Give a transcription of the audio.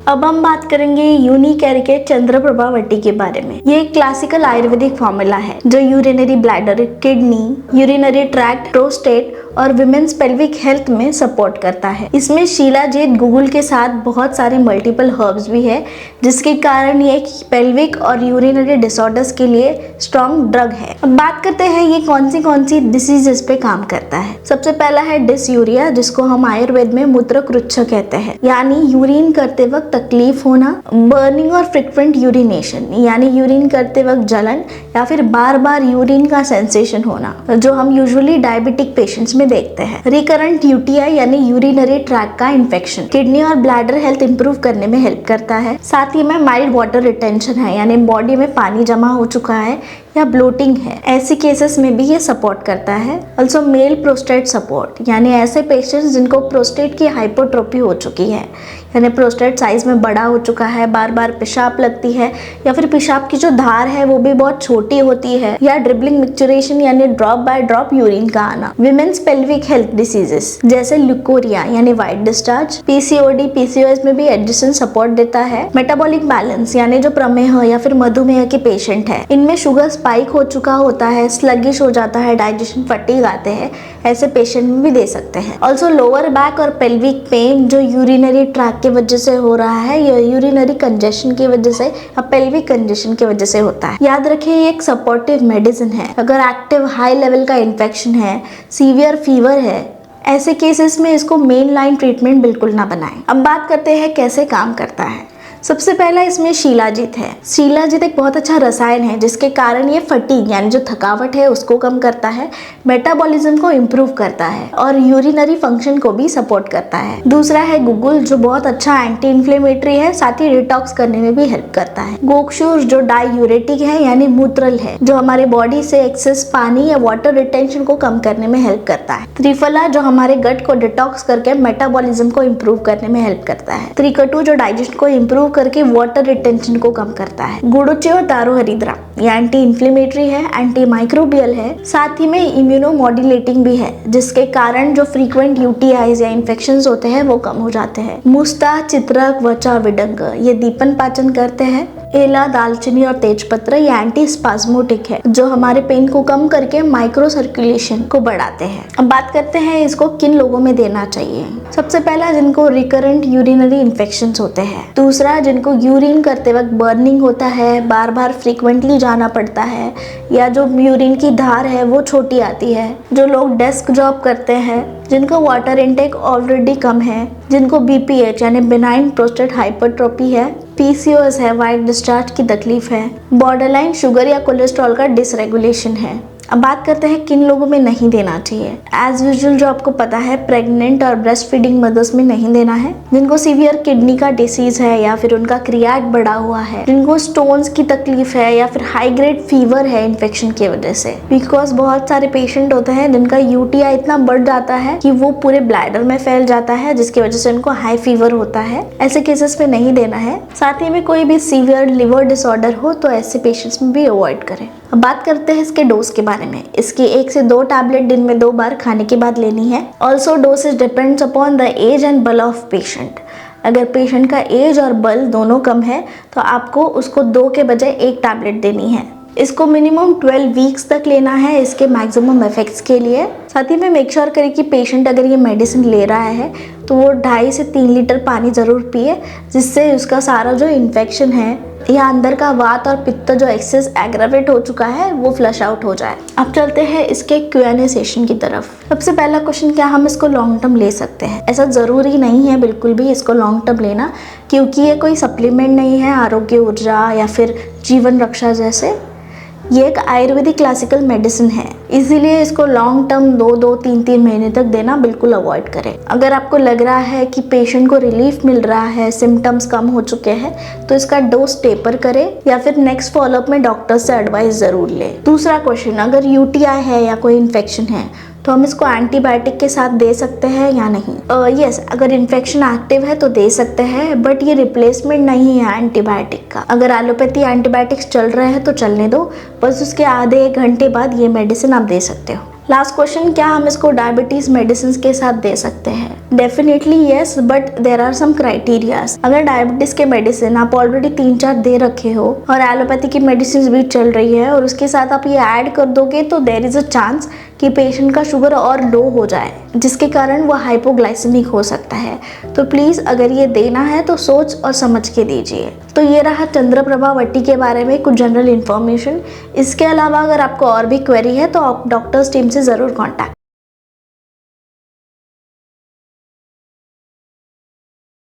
अब हम बात करेंगे यूनिकैरिकेट चंद्रप्रभावती के बारे में। ये एक क्लासिकल आयुर्वेदिक फॉर्मूला है जो urinary bladder, kidney, urinary tract, prostate और विमेन्स पेल्विक हेल्थ में सपोर्ट करता है। इसमें शिलाजीत गुगुल के साथ बहुत सारे मल्टीपल हर्ब्स भी है, जिसके कारण ये पेल्विक और यूरिनरी डिसऑर्डर्स के लिए स्ट्रॉन्ग ड्रग है। अब बात करते हैं ये कौन सी डिसीजेस पे काम करता है। सबसे पहला है डिसयूरिया, जिसको हम आयुर्वेद में मूत्रकृच्छ कहते हैं, यानी यूरिन करते वक्त तकलीफ होना। बर्निंग और फ्रिक्वेंट यूरिनेशन, यानी यूरिन करते वक्त जलन या फिर बार बार यूरिन का सेंसेशन होना, जो हम यूजुअली डायबिटिक पेशेंट्स में देखते हैं। रिकरेंट यूटीआई यानी यूरिनरी ट्रैक का इन्फेक्शन, किडनी और ब्लैडर हेल्थ इंप्रूव करने में हेल्प करता है। साथ ही में माइल्ड वाटर रिटेंशन है, यानी बॉडी में पानी जमा हो चुका है या ब्लोटिंग है, ऐसी केसेस में भी ये सपोर्ट करता है। ऑल्सो मेल प्रोस्टेट सपोर्ट, यानी ऐसे पेशेंट्स जिनको प्रोस्टेट की हाइपोट्रोफी हो चुकी है, यानी प्रोस्टेट साइज में बड़ा हो चुका है, बार बार पेशाब लगती है या फिर पेशाब की जो धार है वो भी बहुत छोटी होती है, या ड्रिबलिंग मिक्चुरेशन यानी ड्रॉप बाय ड्रॉप यूरिन का आना। विमेन्स पेल्विक हेल्थ डिसीजेस जैसे ल्यूकोरिया यानी व्हाइट डिस्चार्ज, पीसीओडी, पीसीओएस में भी एडिशन सपोर्ट देता है। मेटाबॉलिक बैलेंस यानी जो प्रमेह या फिर मधुमेह के पेशेंट है, इनमें शुगर स्पाइक हो चुका होता है, स्लगिश हो जाता है, डाइजेशन फटीग आते हैं, ऐसे पेशेंट में भी दे सकते हैं। ऑल्सो लोअर बैक और पेल्विक पेन जो यूरिनरी ट्रैक की वजह से हो रहा है, या यूरिनरी कंजेशन की वजह से या पेल्विक कंजेशन की वजह से होता है। याद रखिए ये एक सपोर्टिव मेडिसिन है। अगर एक्टिव हाई लेवल का इन्फेक्शन है, सीवियर फीवर है, ऐसे केसेस में इसको मेन लाइन ट्रीटमेंट बिल्कुल ना बनाएं। अब बात करते हैं कैसे काम करता है। सबसे पहला इसमें शिलाजीत है। शिलाजीत एक बहुत अच्छा रसायन है जिसके कारण ये फटीग यानी जो थकावट है उसको कम करता है, मेटाबॉलिज्म को इम्प्रूव करता है और यूरिनरी फंक्शन को भी सपोर्ट करता है। दूसरा है गुगुल, जो बहुत अच्छा एंटी इन्फ्लेमेटरी है, साथ ही डिटॉक्स करने में भी हेल्प करता है। गोक्षूर जो डायूरेटिक है यानी मूत्रल है, जो हमारे बॉडी से एक्सेस पानी या वाटर रिटेंशन को कम करने में हेल्प करता है। त्रिफला जो हमारे गट को डिटॉक्स करके मेटाबॉलिज्म को इम्प्रूव करने में हेल्प करता है। त्रिकटु जो डाइजेशन को इम्प्रूव करके वाटर रिटेंशन को कम करता है। गुडुचि और दारूहरिद्रा ये एंटी इन्फ्लेमेटरी है, एंटी माइक्रोबियल है, साथ ही में इम्यूनो मॉड्यूलेटिंग भी है, जिसके कारण जो फ्रीक्वेंट यूटीआईज या इन्फेक्शंस होते हैं वो कम हो जाते हैं। मुस्ता, चित्रक, वचा, विडंग ये दीपन पाचन करते हैं। एला, दालचीनी और तेजपत्र ये एंटी स्पाज्मोटिक है, जो हमारे पेन को कम करके माइक्रो सर्कुलेशन को बढ़ाते हैं। अब बात करते हैं इसको किन लोगों में देना चाहिए। सबसे पहला जिनको रिकरेंट यूरिनरी इन्फेक्शंस होते हैं। दूसरा जिनको यूरिन करते वक्त बर्निंग होता है, बार बार फ्रीक्वेंटली जाना पड़ता है, या जो यूरिन की धार है वो छोटी आती है। जो लोग डेस्क जॉब करते हैं, जिनको वाटर इनटेक ऑलरेडी कम है, जिनको बीपीएच यानी बिनाइन प्रोस्टेट हाइपरट्रोफी है, पीसीओएस है, व्हाइट डिस्चार्ज की तकलीफ है, बॉर्डरलाइन शुगर या कोलेस्ट्रॉल का डिसरेगुलेशन है। अब बात करते हैं किन लोगों में नहीं देना चाहिए। एज यूजुअल जो आपको पता है, प्रेग्नेंट और ब्रेस्ट फीडिंग मदर्स में नहीं देना है। जिनको सीवियर किडनी का डिसीज है या फिर उनका क्रियाट बढ़ा हुआ है, जिनको स्टोन्स की तकलीफ है या फिर हाई ग्रेड फीवर है इन्फेक्शन की वजह से, बिकॉज बहुत सारे पेशेंट होते हैं जिनका यूटीआई इतना बढ़ जाता है कि वो पूरे ब्लैडर में फैल जाता है, जिसकी वजह से उनको हाई फीवर होता है। ऐसे केसेस में नहीं देना है। साथ ही में कोई भी सीवियर लिवर डिसऑर्डर हो तो ऐसे पेशेंट्स में भी अवॉइड करें। अब बात करते हैं इसके डोज के बारे में। इसकी 1 से 2 टैबलेट दिन में 2 बार खाने के बाद लेनी है। Also dosage depends upon the age and बल ऑफ पेशेंट। अगर पेशेंट का एज और बल दोनों कम है तो आपको उसको 2 के बजाय 1 टैबलेट देनी है। इसको मिनिमम 12 वीक्स तक लेना है इसके मैक्सिमम इफेक्ट्स के लिए। साथ ही में मेक श्योर करें कि पेशेंट अगर ये मेडिसिन ले रहा है तो वो 2.5 से 3 लीटर पानी ज़रूर पिए, जिससे उसका सारा जो इन्फेक्शन है या अंदर का वात और पित्त जो एक्सेस एग्रावेट हो चुका है वो फ्लश आउट हो जाए। अब चलते हैं इसके Q&A सेशन की तरफ। सबसे पहला क्वेश्चन, क्या हम इसको लॉन्ग टर्म ले सकते हैं? ऐसा ज़रूरी नहीं है बिल्कुल भी इसको लॉन्ग टर्म लेना, क्योंकि ये कोई सप्लीमेंट नहीं है आरोग्य ऊर्जा या फिर जीवन रक्षा जैसे। ये एक आयुर्वेदिक क्लासिकल मेडिसिन है, इसीलिए इसको लॉन्ग टर्म 2-3 महीने तक देना बिल्कुल अवॉइड करें। अगर आपको लग रहा है कि पेशेंट को रिलीफ मिल रहा है, सिम्टम्स कम हो चुके हैं, तो इसका डोज टेपर करें या फिर नेक्स्ट फॉलोअप में डॉक्टर से एडवाइस ज़रूर लें। दूसरा क्वेश्चन, अगर यूटीआई है या कोई इन्फेक्शन है तो हम इसको एंटीबायोटिक के साथ दे सकते हैं या नहीं? यस, अगर इन्फेक्शन एक्टिव है तो दे सकते हैं, बट ये रिप्लेसमेंट नहीं है एंटीबायोटिक का। अगर एलोपैथी एंटीबायोटिक्स चल रहे हैं तो चलने दो, बस उसके आधे 1 घंटे बाद ये मेडिसिन आप दे सकते हो। लास्ट क्वेश्चन, क्या हम इसको डायबिटीज मेडिसिन के साथ दे सकते हैं? Definitely yes, but there are some criterias. अगर डायबिटीज के मेडिसिन आप ऑलरेडी 3-4 दे रखे हो और एलोपैथी की मेडिसिन भी चल रही है और उसके साथ आप ये ऐड कर दोगे तो देर इज अ चांस कि पेशेंट का शुगर और लो हो जाए, जिसके कारण वो हाइपोग्लाइसेमिक हो सकता है। तो प्लीज़ अगर ये देना है तो सोच और समझ के दीजिए। तो ये रहा चंद्रप्रभा वट्टी के बारे में कुछ जनरल इन्फॉर्मेशन। इसके अलावा अगर आपको और भी क्वेरी है तो आप डॉक्टर्स टीम से ज़रूर कॉन्टैक्ट